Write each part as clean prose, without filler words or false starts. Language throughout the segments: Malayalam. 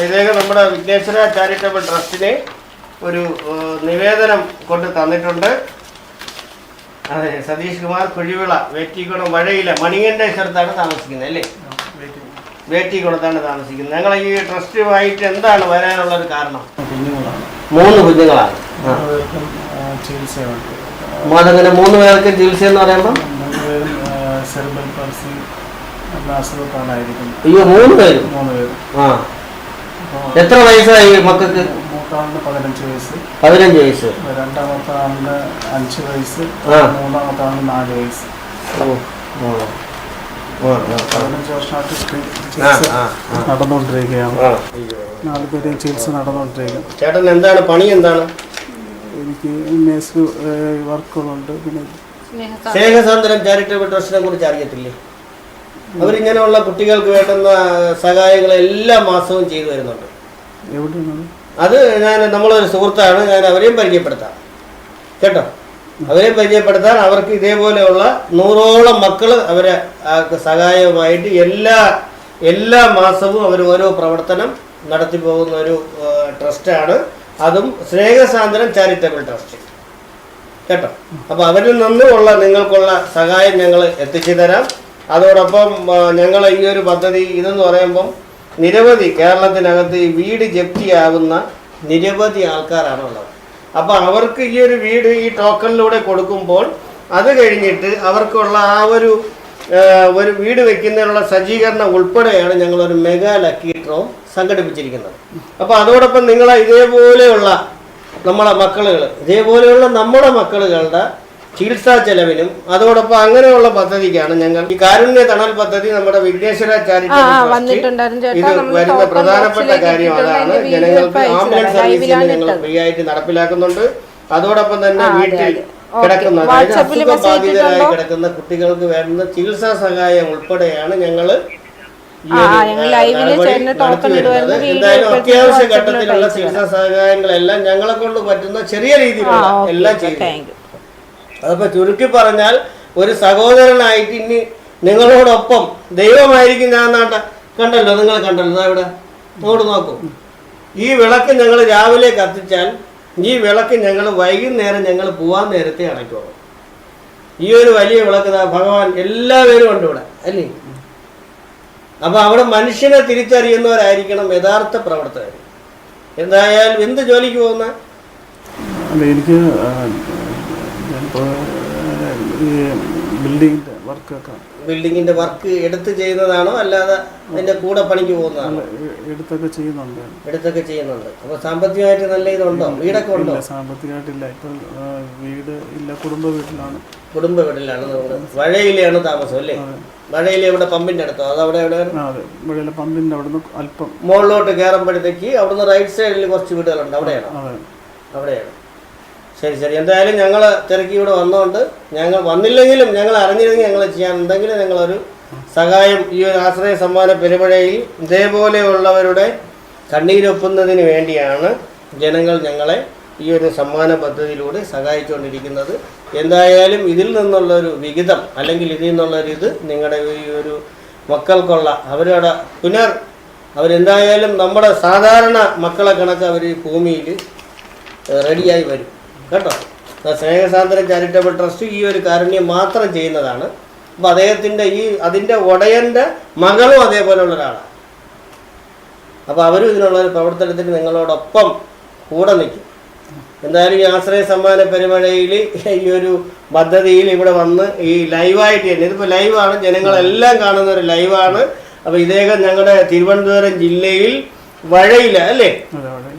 ഇദ്ദേഹം നമ്മുടെ വിഘ്നേശ്വര ചാരിറ്റബിൾ ട്രസ്റ്റിന് ഒരു നിവേദനം കൊണ്ട് തന്നിട്ടുണ്ട്. അതെ, സതീഷ് കുമാർ കുഴിവിള, വേറ്റിക്കുളം വഴയില മണികണ്ഠ സ്ഥലത്താണ് താമസിക്കുന്നത് അല്ലേ? വേറ്റിക്കുളത്താണ് താമസിക്കുന്നത്. ഞങ്ങൾ ഈ ട്രസ്റ്റുമായിട്ട് എന്താണ് വരാനുള്ളൊരു കാരണം? 3 കുഞ്ഞുങ്ങളാണ്. അതങ്ങനെ 3 പേർക്ക് ചികിത്സ എന്ന് പറയുമ്പോൾ അയ്യോ 3 പേര്. ആ, എത്ര വയസ്സായി മക്കൾക്ക്? മൂത്താളിന് 15 വയസ്സ്. 15 വയസ്സ്. രണ്ടാമത്തെ ആളിന് 5 വയസ്സ്. മൂന്നാമത്തെ ആളിന് 4 വയസ്സ്. 15 വർഷമായിട്ട് നടന്നുകൊണ്ടിരിക്കുകയാണ്. 4 പേരെയും ചികിത്സ നടന്നുകൊണ്ടിരിക്കുകയാണ്. ചേട്ടൻ എന്താണ് പണി? എന്താണ്? എനിക്ക് മേസ് വർക്കുകളുണ്ട്. പിന്നെ സ്നേഹസാന്ദ്രം ചാരിറ്റബിൾ ട്രസ്റ്റിനെ കുറിച്ച് അറിയത്തില്ലേ? അവരിങ്ങനെയുള്ള കുട്ടികൾക്ക് വേണ്ടുന്ന സഹായങ്ങൾ എല്ലാ മാസവും ചെയ്തു വരുന്നുണ്ട്. എവിടെയാണ് അത്? നമ്മളൊരു സുഹൃത്താണ്, ഞാൻ അവരെയും പരിചയപ്പെടുത്താം കേട്ടോ. അവരെയും പരിചയപ്പെടുത്താൻ അവർക്ക് ഇതേപോലെയുള്ള 100ഓളം മക്കൾ അവരെ സഹായമായിട്ട് എല്ലാ മാസവും അവർ ഓരോ പ്രവർത്തനം നടത്തി പോകുന്ന ഒരു ട്രസ്റ്റാണ്. അതും സ്നേഹസാന്ദ്രം ചാരിറ്റബിൾ ട്രസ്റ്റ് കേട്ടോ. അപ്പോൾ അവരിൽ നിന്നുമുള്ള നിങ്ങൾക്കുള്ള സഹായം ഞങ്ങൾ എത്തിച്ചു തരാം. അതോടൊപ്പം ഞങ്ങൾ ഈ ഒരു പദ്ധതി ഇതെന്ന് പറയുമ്പം നിരവധി കേരളത്തിനകത്ത് ഈ വീട് ജപ്തിയാകുന്ന നിരവധി ആൾക്കാരാണുള്ളത്. അപ്പോൾ അവർക്ക് ഈ ഒരു വീട് ഈ ടോക്കണിലൂടെ കൊടുക്കുമ്പോൾ അത് കഴിഞ്ഞിട്ട് അവർക്കുള്ള ആ ഒരു വീട് വയ്ക്കുന്നതിനുള്ള സജ്ജീകരണം ഉൾപ്പെടെയാണ് ഞങ്ങളൊരു മെഗാ ലക്കി ഡ്രോ സംഘടിപ്പിച്ചിരിക്കുന്നത്. അപ്പോൾ അതോടൊപ്പം നിങ്ങൾ ഇതേപോലെയുള്ള നമ്മുടെ മക്കളുടെ ചികിത്സാ ചെലവിനും അതോടൊപ്പം അങ്ങനെയുള്ള പദ്ധതിക്കാണ് ഞങ്ങൾ ഈ കാരുണ്യ തണൽ പദ്ധതി നമ്മുടെ വിഘ്നേശ്വര ചാരിറ്റബിൾ ഇത് വരുന്ന പ്രധാനപ്പെട്ട കാര്യം അതാണ്. ജനങ്ങൾക്ക് ആംബുലൻസ് സർവീസിന് ഞങ്ങൾ ഫ്രീ ആയിട്ട് നടപ്പിലാക്കുന്നുണ്ട്. അതോടൊപ്പം തന്നെ വീട്ടിൽ കിടക്കുന്ന അസുഖബാധിതരായി കിടക്കുന്ന കുട്ടികൾക്ക് വേണ്ടുന്ന ചികിത്സാ സഹായം ഉൾപ്പെടെയാണ് ഞങ്ങൾ എന്തായാലും അത്യാവശ്യ ഘട്ടത്തിലുള്ള ചികിത്സാ സഹായങ്ങളെല്ലാം ഞങ്ങളെ കൊണ്ട് പറ്റുന്ന ചെറിയ രീതിയിലുള്ള എല്ലാം ചെയ്തു. അതപ്പോൾ ചുരുക്കി പറഞ്ഞാൽ ഒരു സഹോദരനായിട്ട് ഇനി നിങ്ങളോടൊപ്പം ദൈവമായിരിക്കും ഞാൻ കണ്ടല്ലോ, നിങ്ങൾ കണ്ടല്ലോ ഇവിടെ അങ്ങോട്ട് നോക്കൂ. ഈ വിളക്ക് ഞങ്ങൾ രാവിലെ കത്തിച്ചാൽ ഈ വിളക്ക് ഞങ്ങൾ വൈകുന്നേരം ഞങ്ങൾ പോവാൻ നേരത്തെ അടയ്ക്കുള്ളൂ. ഈ ഒരു വലിയ വിളക്ക് ഭഗവാൻ എല്ലാവരും ഉണ്ട് ഇവിടെ അല്ലേ? അപ്പോൾ അവിടെ മനുഷ്യനെ തിരിച്ചറിയുന്നവരായിരിക്കണം യഥാർത്ഥ പ്രവർത്തകർ. എന്തായാലും എന്ത് ജോലിക്ക് പോകുന്ന എനിക്ക് ഈ ബിൽഡിങ്ങിന്റെ വർക്ക് എടുത്ത് ചെയ്യുന്നതാണോ അല്ലാതെ അതിന്റെ കൂടെ പണിക്ക് പോകുന്നതാണോ? എടുത്തൊക്കെ ചെയ്യുന്നുണ്ട്. അപ്പൊ സാമ്പത്തികമായിട്ട് നല്ല ഇതുണ്ടോ? വീടൊക്കെ ഉണ്ടോ? സാമ്പത്തികമായിട്ടില്ല. ഇപ്പൊ വീട് ഇല്ല, കുടുംബ വീട്ടിലാണ്. വഴയിലാണ് താമസം അല്ലേ? വഴയില ഇവിടെ പമ്പിന്റെ അടുത്തോ? അത് അവിടെ വഴയില പമ്പിന്റെ അവിടുന്ന് അല്പം മുകളിലോട്ട് കയറുമ്പോഴത്തേക്ക് അവിടുന്ന് റൈറ്റ് സൈഡിൽ കുറച്ച് വീടുകളുണ്ട്. അവിടെയാണ്. ശരി. എന്തായാലും ഞങ്ങൾ തിരക്കി ഇവിടെ വന്നതുകൊണ്ട് ഞങ്ങൾ വന്നില്ലെങ്കിലും ഞങ്ങൾ അറിഞ്ഞിരുന്നെങ്കിൽ ഞങ്ങൾ ചെയ്യാൻ എന്തെങ്കിലും ഞങ്ങളൊരു സഹായം ഈ ഒരു ആശ്രയ സമ്മാന പെരുമഴയിൽ ഇതേപോലെയുള്ളവരുടെ കണ്ണീരൊപ്പുന്നതിന് വേണ്ടിയാണ് ജനങ്ങൾ ഞങ്ങളെ ഈ ഒരു സമ്മാന പദ്ധതിയിലൂടെ സഹായിച്ചുകൊണ്ടിരിക്കുന്നത്. എന്തായാലും ഇതിൽ നിന്നുള്ളൊരു വിഹിതം അല്ലെങ്കിൽ ഇതിൽ നിന്നുള്ളൊരിത് നിങ്ങളുടെ ഈ ഒരു മക്കൾക്കുള്ള അവരുടെ അവരെന്തായാലും നമ്മുടെ സാധാരണ മക്കളെ കണക്ക് അവർ ഈ ഭൂമിയിൽ റെഡിയായി വരും കേട്ടോ. സ്നേഹസാന്ദ്രം ചാരിറ്റബിൾ ട്രസ്റ്റ് ഈ ഒരു കാരുണ്യം മാത്രം ചെയ്യുന്നതാണ്. അപ്പോൾ അതിൻ്റെ ഉടയൻ്റെ മകളും അതേപോലെയുള്ള ഒരാളാണ്. അപ്പോൾ അവരും ഇതിനുള്ളൊരു പ്രവർത്തനത്തിന് നിങ്ങളോടൊപ്പം കൂടെ നിൽക്കും. എന്തായാലും ഈ ആശ്രയ സമ്മാന പെരുമഴയിൽ ഈ ഒരു പദ്ധതിയിൽ ഇവിടെ വന്ന് ഈ ലൈവായിട്ട് തന്നെ ഇതിപ്പോൾ ലൈവാണ്, ജനങ്ങളെല്ലാം കാണുന്ന ഒരു ലൈവാണ്. അപ്പോൾ ഇദ്ദേഹം ഞങ്ങളുടെ തിരുവനന്തപുരം ജില്ലയിൽ വഴയില അല്ലേ?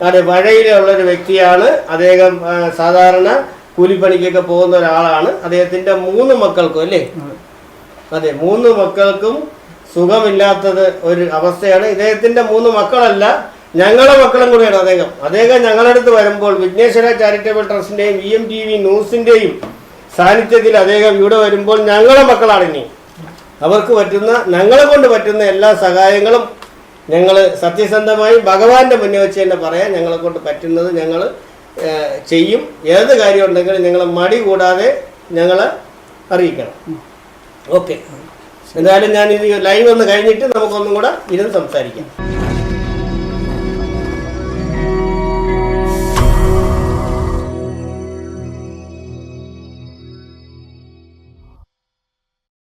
അതെ, വഴയിലുള്ളൊരു വ്യക്തിയാണ് അദ്ദേഹം. സാധാരണ കൂലിപ്പണിക്കൊക്കെ പോകുന്ന ഒരാളാണ്. അദ്ദേഹത്തിൻ്റെ 3 മക്കൾക്കും അല്ലേ? അതെ, 3 മക്കൾക്കും സുഖമില്ലാത്തത് ഒരു അവസ്ഥയാണ്. ഇദ്ദേഹത്തിൻ്റെ 3 മക്കളല്ല, ഞങ്ങളുടെ മക്കളും കൂടിയാണ് അദ്ദേഹം ഞങ്ങളുടെ അടുത്ത് വരുമ്പോൾ വിഘ്നേശ്വര ചാരിറ്റബിൾ ട്രസ്റ്റിൻ്റെയും EMTV ന്യൂസിൻ്റെയും സാന്നിധ്യത്തിൽ അദ്ദേഹം ഇവിടെ വരുമ്പോൾ ഞങ്ങളുടെ മക്കളാണ് ഇനി അവർക്ക് പറ്റുന്ന ഞങ്ങളെ കൊണ്ട് പറ്റുന്ന എല്ലാ സഹായങ്ങളും ഞങ്ങൾ സത്യസന്ധമായി ഭഗവാന്റെ മുന്നേ വെച്ച് തന്നെ പറയാം. ഞങ്ങളെ കൊണ്ട് പറ്റുന്നത് ഞങ്ങൾ ചെയ്യും. ഏത് കാര്യം ഉണ്ടെങ്കിലും ഞങ്ങൾ മടി കൂടാതെ ഞങ്ങളെ അറിയിക്കണം. ഓക്കെ, എന്തായാലും ഞാൻ ഇത് ലൈവ് ഒന്ന് കഴിഞ്ഞിട്ട് നമുക്കൊന്നും കൂടെ ഇരുന്ന് സംസാരിക്കാം.